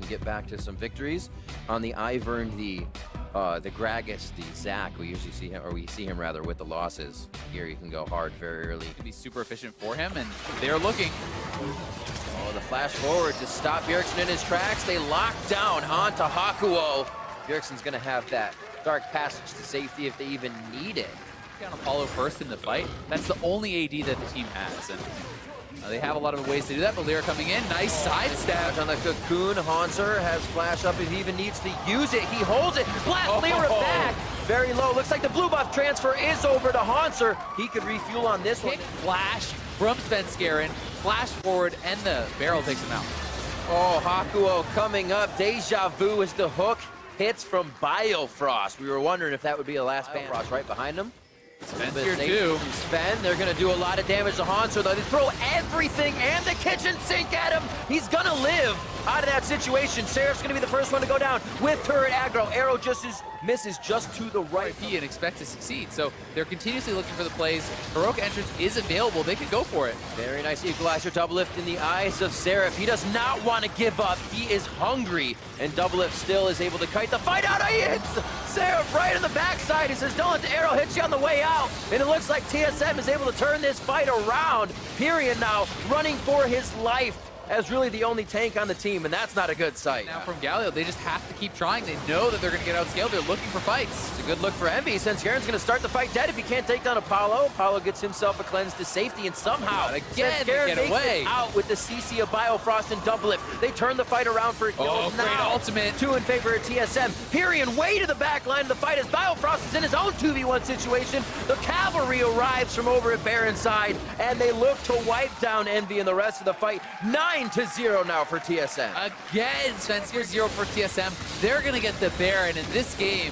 to get back to some victories. On the Ivern, the Gragas, the Zac, we usually see him, or we see him rather, with the losses. Here you can go hard very early. It can be super efficient for him, and they're looking. Oh, the flash forward to stop Bjergsen in his tracks. They lock down onto Hakuo. Bjergsen's gonna have that dark passage to safety if they even need it. Down Apollo first in the fight. That's the only AD that the team has, and they have a lot of ways to do that. But Lyra coming in, nice sidestep on the cocoon. Haunter has flash up if he even needs to use it. He holds it, blast Lyra back. Very low. Looks like the blue buff transfer is over to Haunter. He could refuel on this one. Flash from Svenskeren, flash forward, and the barrel takes him out. Oh, Hakuo coming up. Deja Vu is the hook. Hits from Biofrost. We were wondering if that would be a last Biofrost right behind him. Sven's here too. Sven, they're gonna do a lot of damage to Haunter though. They throw everything and the kitchen sink at him. He's gonna live out of that situation. Seraph's gonna be the first one to go down with turret aggro. Arrow just misses just to the right. And expect to succeed. So they're continuously looking for the plays. Heroic entrance is available. They could go for it. Very nice equalizer. Double lift in the eyes of Seraph. He does not want to give up. He is hungry. And double lift still is able to kite the fight out. He hits Seraph right in the backside. He says, don't let the arrow hit you on the way out. And it looks like TSM is able to turn this fight around. Pyrion now running for his life as really the only tank on the team, and that's not a good sight. Now from Galio, they just have to keep trying. They know that they're going to get outscaled. They're looking for fights. It's a good look for NeVy, since Garen's going to start the fight dead if he can't take down Apollo. Apollo gets himself a cleanse to safety, and somehow again they get away. Out with the CC of Biofrost and double lift. They turn the fight around for great ultimate. 2 in favor of TSM. Pyrion way to the back line of the fight as Biofrost is in his own 2v1 situation. The cavalry arrives from over at Baron's side, and they look to wipe down NeVy in the rest of the fight. 9-0 now for TSM. Again, Svensker 0 for TSM. They're going to get the Baron in this game.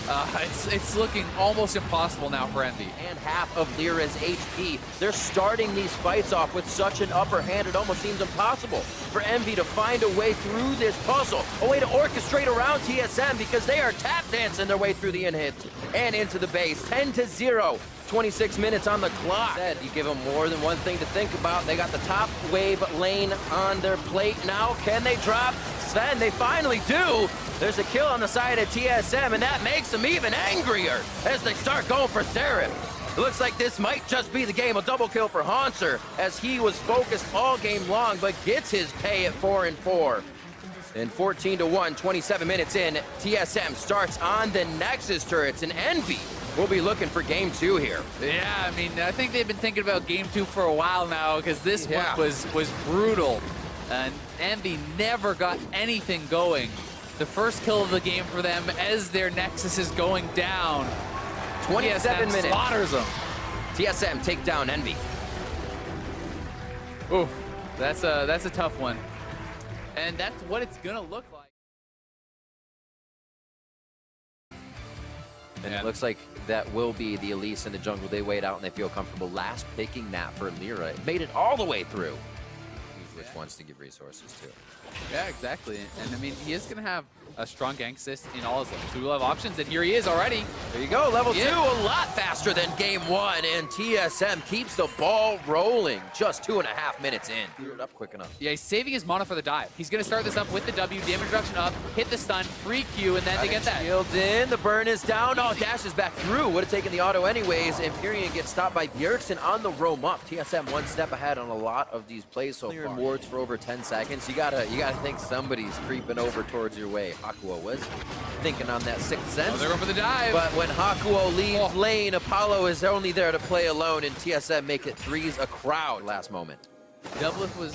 It's looking almost impossible now for NeVy. And half of Lyra's HP. They're starting these fights off with such an upper hand, it almost seems impossible for NeVy to find a way through this puzzle, a way to orchestrate around TSM because they are tap dancing their way through the in-hits and into the base. 10-0. 26 minutes on the clock. You give them more than one thing to think about. They got the top wave lane on their plate now. Can they drop Sven? They finally do. There's a kill on the side of TSM, and that makes them even angrier as they start going for Seraph. It looks like this might just be the game. A double kill for Haunter as he was focused all game long, but gets his pay at 4-4. And 14-1, 27 minutes in, TSM starts on the Nexus turrets, and NeVy will be looking for game 2 here. Yeah, I mean, I think they've been thinking about game 2 for a while now because this one was brutal. And NeVy never got anything going. The first kill of the game for them as their Nexus is going down. 27 minutes. Slaughters them. TSM take down NeVy. Oof, that's a tough one. And that's what it's gonna look like. And it looks like that will be the Elise in the jungle. They wait out and they feel comfortable last picking that for Lyra. It made it all the way through. Which wants to give resources too. Yeah, exactly. And I mean, he is going to have a strong gank assist in all his levels. So we'll have options, and here he is already. There you go, level 2, a lot faster than game 1, and TSM keeps the ball rolling. Just 2.5 minutes in. Cleared up quick enough. Yeah, he's saving his mana for the dive. He's going to start this up with the W, damage reduction up, hit the stun, free Q, and then they get that. Shield in, the burn is down. Oh, dashes back through. Would have taken the auto anyways, and Pyrion gets stopped by Bjergsen on the roam up. TSM one step ahead on a lot of these plays so far. Wards for over 10 seconds. You gotta think somebody's creeping over towards your way. Hakuo was thinking on that 6th sense. Oh, they're going for the dive. But when Hakuo leaves lane, Apollo is only there to play alone, and TSM make it 3s a crowd last moment. Doublelift was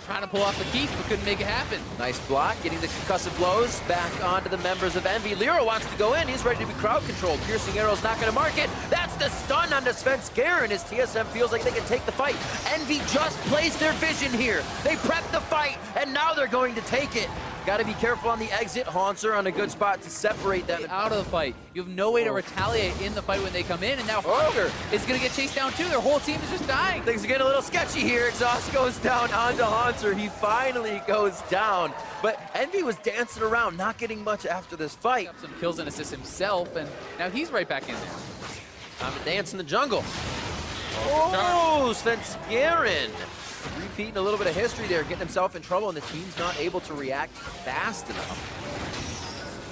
trying to pull off the keep, but couldn't make it happen. Nice block, getting the concussive blows back onto the members of NeVy. Lyra wants to go in. He's ready to be crowd controlled. Piercing arrow's not going to mark it. That's the stun onto Svenskeren as TSM feels like they can take the fight. NeVy just plays their vision here. They prep the fight, and now they're going to take it. Got to be careful on the exit. Haunter on a good spot to separate them. Out of the fight. You have no way to retaliate in the fight when they come in, and now Haunter is going to get chased down too. Their whole team is just dying. Things are getting a little sketchy here. Exhaust goes down onto Haunter. He finally goes down. But NeVy was dancing around, not getting much after this fight. Got some kills and assists himself, and now he's right back in there. Time to dance in the jungle. Oh, Svenskeren Repeating a little bit of history there, getting himself in trouble, and the team's not able to react fast enough.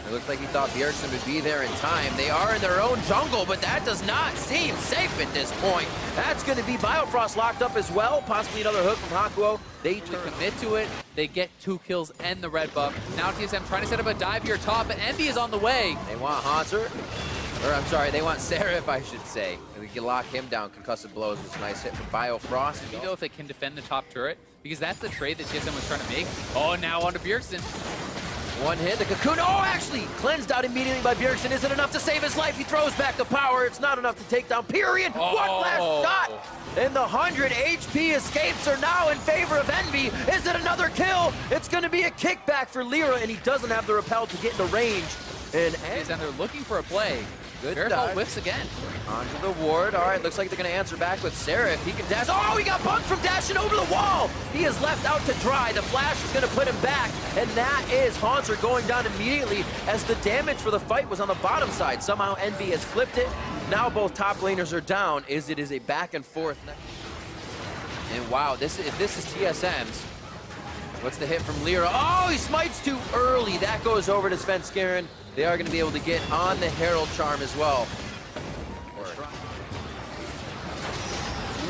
It looked like he thought Bjergsen would be there in time. They are in their own jungle, but that does not seem safe at this point. That's going to be Biofrost locked up as well. Possibly another hook from Hakuo. They commit to it. They get 2 kills and the red buff. Now TSM trying to set up a dive here top, but NeVy is on the way. They want Hanser. Or I'm sorry, they want Seraph, I should say. We can lock him down. Concussive blows was a nice hit from Biofrost. You know if they can defend the top turret, because that's the trade that TSM was trying to make. Oh, now onto Bjergsen. One hit, the cocoon. Oh, actually, cleansed out immediately by Bjergsen. Isn't enough to save his life. He throws back the power. It's not enough to take down Period. Oh. One last shot. And the 100 HP escapes are now in favor of NeVy. Is it another kill? It's going to be a kickback for Lyra, and he doesn't have the repel to get into range. And they're looking for a play. Good Verifel whiffs again. Onto the ward. All right, looks like they're going to answer back with Seraph. He can dash. Oh, he got bumped from dashing over the wall. He is left out to dry. The flash is going to put him back, and that is Hanser going down immediately as the damage for the fight was on the bottom side. Somehow NeVy has flipped it. Now both top laners are down. It is a back and forth. And wow, if this is TSM's. What's the hit from Lyra? Oh, he smites too early. That goes over to Svenskeren. They are going to be able to get on the Herald Charm as well.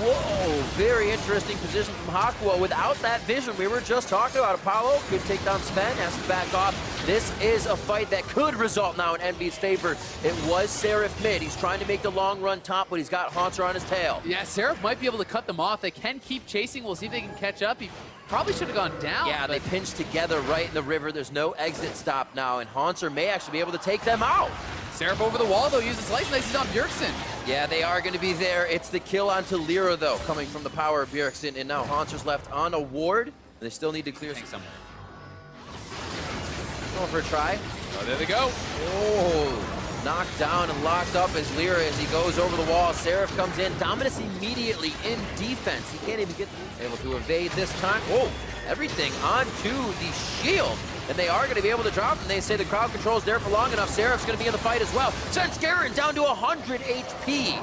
Whoa, very interesting position from Hakuo. Without that vision, we were just talking about Apollo. Could take down Sven, has to back off. This is a fight that could result now in NeVy's favor. It was Seraph mid. He's trying to make the long run top, but he's got Hanser on his tail. Yeah, Seraph might be able to cut them off. They can keep chasing. We'll see if they can catch up. He probably should have gone down. Yeah, they pinched together right in the river. There's no exit stop now, and Hanser may actually be able to take them out. Seraph over the wall, though, uses Slice Nice. He's on Bjergsen. Yeah, they are going to be there. It's the kill onto Lyra, though, coming from the power of Bjergsen, and now Hanser's left on a ward. They still need to clear some. Going for a try. Oh, there they go. Oh, knocked down and locked up as Lyra as he goes over the wall. Seraph comes in. Dominus immediately in defense. He can't even get able to evade this time. Oh, everything onto the shield. And they are going to be able to drop, and they say the crowd control's there for long enough. Seraph's going to be in the fight as well. Svenskeren down to 100 HP.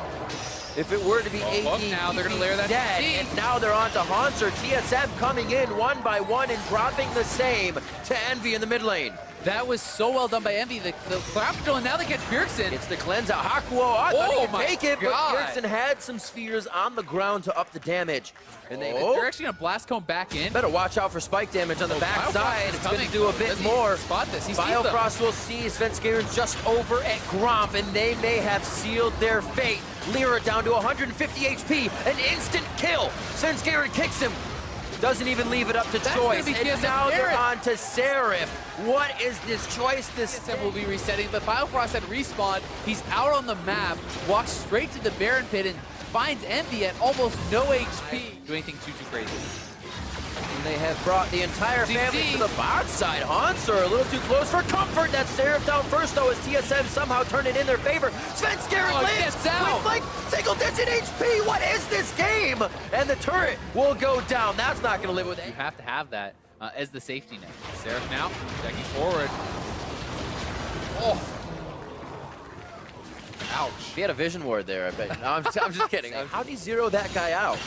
If it were to be AD, now they're going to layer that dead. And now they're on to Hanser. TSM coming in one by one and dropping the same to NeVy in the mid lane. That was so well done by NeVy. The crowd control, and now they catch Bjergsen. It's the cleanse out. Hakuo, I thought he could take it, but God. Bjergsen had some spheres on the ground to up the damage. And they're actually going to blast cone back in. Better watch out for spike damage on the back side. It's going to do a bit more. Spot this. Biofrost will see Svenskeren's just over at Gromp, and they may have sealed their fate. Lyra down to 150 HP, an instant kill. Svenskeren kicks him. Doesn't even leave it up to choice. And now they're on to Seraph. What is this choice? This TSM will be resetting, but Biofrost had respawned. He's out on the map, walks straight to the Baron pit, and finds NeVy at almost no HP. Do anything too crazy. And they have brought the entire family to the bot side. Hanser a little too close for comfort. That's Seraph down first, though, as TSM somehow turned it in their favor. Svenskeren lands with like single-digit HP. What is this game? And the turret will go down. That's not going to live with it. You have to have that as the safety net. Seraph now checking forward. Oh. Ouch. He had a vision ward there, I bet. No, I'm just kidding. How did he zero that guy out?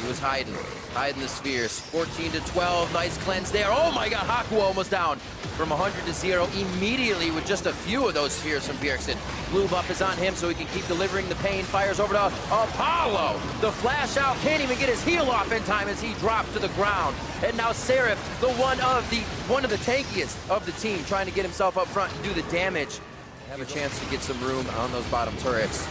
He was hiding the spheres. 14 to 12, nice cleanse there. Oh my God, Hakuo almost down from 100 to 0 immediately with just a few of those spheres from Bjergsen. Blue buff is on him so he can keep delivering the pain. Fires over to Apollo. The flash out, can't even get his heal off in time as he drops to the ground. And now Seraph, one of the tankiest of the team, trying to get himself up front and do the damage. Have a chance to get some room on those bottom turrets.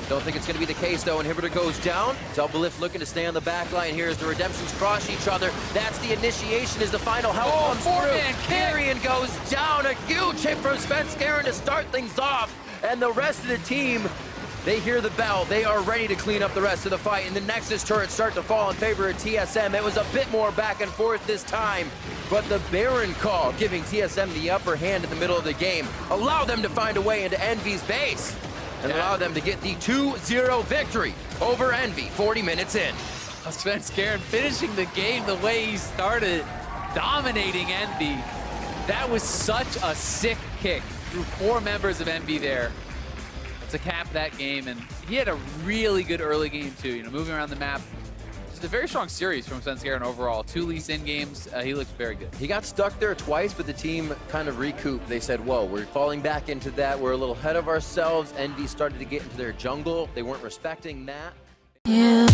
Don't think it's going to be the case, though. Inhibitor goes down. Double Lift looking to stay on the back line here as the Redemptions cross each other. That's the initiation as the final help comes through. Carrion goes down. A huge hit from Svenskeren to start things off. And the rest of the team, they hear the bell. They are ready to clean up the rest of the fight. And the Nexus turrets start to fall in favor of TSM. It was a bit more back and forth this time. But the Baron call giving TSM the upper hand in the middle of the game. Allow them to find a way into NeVy's base. And allow them to get the 2-0 victory over NeVy 40 minutes in. Svenskeren finishing the game the way he started, dominating NeVy. That was such a sick kick through 4 members of NeVy there to cap that game. And he had a really good early game too, moving around the map, It's a very strong series from Svenskeren overall. 2 Lee Sin games. He looks very good. He got stuck there twice, but the team kind of recouped. They said, whoa, we're falling back into that. We're a little ahead of ourselves. NeVy started to get into their jungle. They weren't respecting that. Yeah.